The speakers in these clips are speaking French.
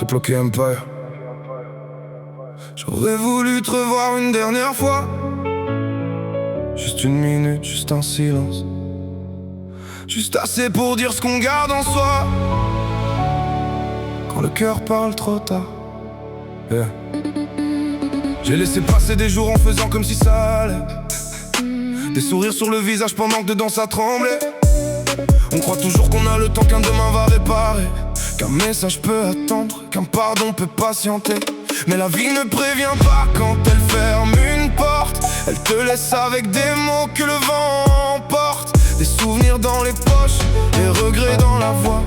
Triple Empire. J'aurais voulu te revoir une dernière fois. Juste une minute, juste un silence. Juste assez pour dire ce qu'on garde en soi. Quand le cœur parle trop tard. Yeah. J'ai laissé passer des jours en faisant comme si ça allait. Des sourires sur le visage pendant que dedans ça tremblait. On croit toujours qu'on a le temps, qu'un demain va réparer, qu'un message peut attendre, qu'un pardon peut patienter. Mais la vie ne prévient pas quand elle ferme une porte. Elle te laisse avec des mots que le vent emporte. Des souvenirs dans les poches, des regrets dans la voix.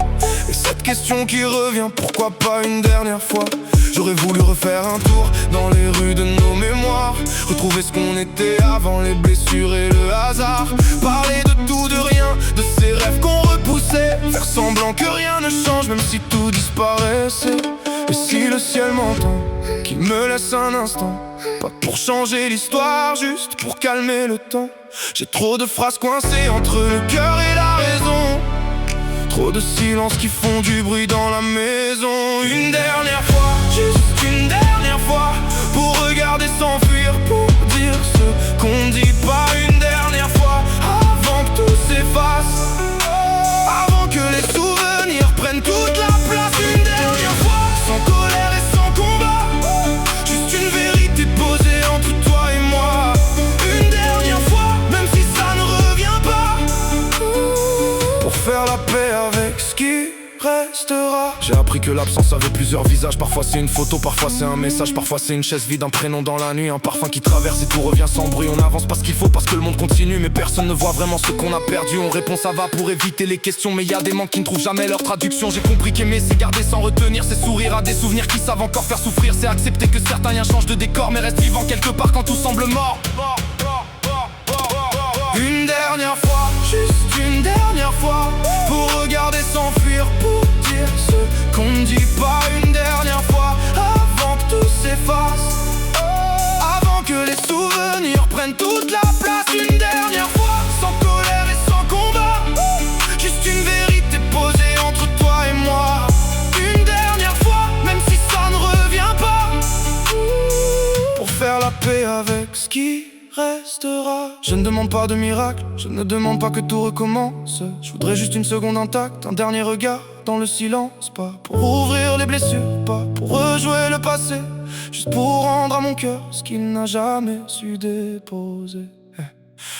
Et cette question qui revient, pourquoi pas une dernière fois? J'aurais voulu refaire un tour dans les rues de nos mémoires, retrouver ce qu'on était avant les blessures et le hasard. Parler de tout, de rien, de ces rêves qu'on repoussait. Faire semblant que rien ne change, même si tout disparaissait. Et si le ciel m'entend, qu'il me laisse un instant. Pas pour changer l'histoire, juste pour calmer le temps. J'ai trop de phrases coincées entre le cœur et la raison. Trop de silences qui font du bruit dans la maison. Une dernière fois, juste une dernière fois, pour regarder s'enfuir, pour dire ce qu'on dit pas. Une dernière fois, avant que tout s'efface, avant que les souvenirs prennent toute la place. Une dernière fois, sans colère et sans combat, juste une vérité posée entre toi et moi. Une dernière fois, même si ça ne revient pas, pour faire la paix avec ce qui restera. J'ai appris que l'absence avait plusieurs visages. Parfois c'est une photo, parfois c'est un message. Parfois c'est une chaise vide, un prénom dans la nuit, un parfum qui traverse et tout revient sans bruit. On avance parce qu'il faut, parce que le monde continue, mais personne ne voit vraiment ce qu'on a perdu. On répond ça va pour éviter les questions, mais y a des manques qui ne trouvent jamais leur traduction. J'ai compris qu'aimer c'est garder sans retenir, c'est sourire à des souvenirs qui savent encore faire souffrir. C'est accepter que certains rien changent de décor, mais restent vivants quelque part quand tout semble mort. Une dernière fois, juste une dernière fois, pour regarder s'enfuir, pour dire ce qu'on ne dit pas. Une dernière fois, avant que tout s'efface, avant que les souvenirs prennent toute la place. Une dernière fois, sans colère et sans combat, juste une vérité posée entre toi et moi. Une dernière fois, même si ça ne revient pas, pour faire la paix avec ce qui restera. Je ne demande pas de miracle, je ne demande pas que tout recommence. Je voudrais juste une seconde intacte, un dernier regard dans le silence. Pas pour ouvrir les blessures, pas pour rejouer le passé, juste pour rendre à mon cœur ce qu'il n'a jamais su déposer.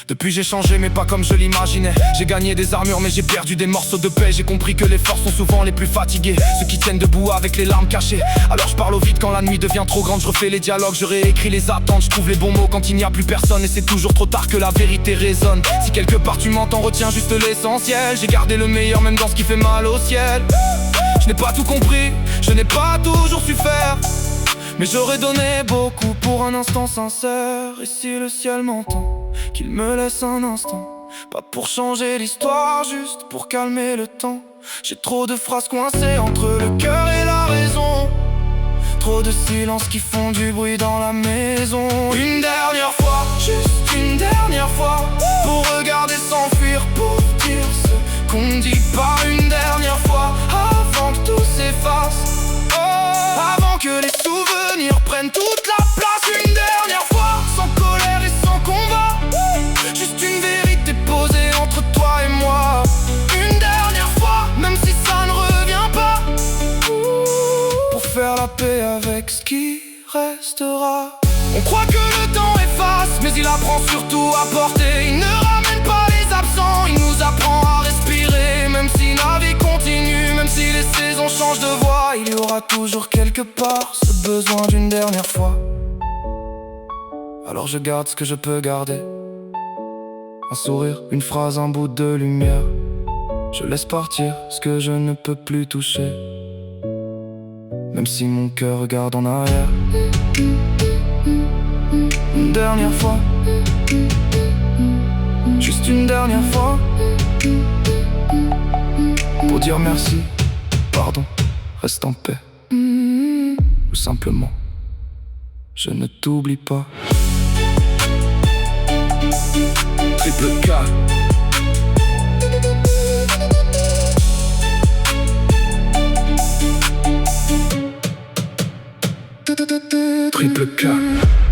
Depuis j'ai changé mais pas comme je l'imaginais. J'ai gagné des armures mais j'ai perdu des morceaux de paix. J'ai compris que les forces sont souvent les plus fatigués, ceux qui tiennent debout avec les larmes cachées. Alors je parle au vide quand la nuit devient trop grande. Je refais les dialogues, je réécris les attentes. Je trouve les bons mots quand il n'y a plus personne. Et c'est toujours trop tard que la vérité résonne. Si quelque part tu m'entends, retiens juste l'essentiel. J'ai gardé le meilleur même dans ce qui fait mal au ciel. Je n'ai pas tout compris, je n'ai pas toujours su faire, mais j'aurais donné beaucoup pour un instant sincère. Et si le ciel m'entend, qu'il me laisse un instant. Pas pour changer l'histoire, juste pour calmer le temps. J'ai trop de phrases coincées entre le cœur et la raison. Trop de silences qui font du bruit dans la maison. Une dernière fois, juste une dernière fois, pour regarder s'enfuir, pour dire ce qu'on ne dit pas. Une dernière fois, avant que tout s'efface, avant que les souvenirs prennent toute la place. Une dernière fois, sans colère et sans combat, juste une vérité posée entre toi et moi. Une dernière fois, même si ça ne revient pas, pour faire la paix avec ce qui restera. On croit que le temps efface, mais il apprend surtout à porter. Il ne ramène pas les absents, il nous apprend à respirer. Même si la vie continue, même si les saisons changent de voix, il y aura toujours quelque part ce besoin d'une dernière fois. Alors je garde ce que je peux garder, un sourire, une phrase, un bout de lumière. Je laisse partir ce que je ne peux plus toucher, même si mon cœur regarde en arrière. Une dernière fois, juste une dernière fois, pour dire merci, pardon, reste en paix, ou simplement, je ne t'oublie pas. Triple K. Triple K.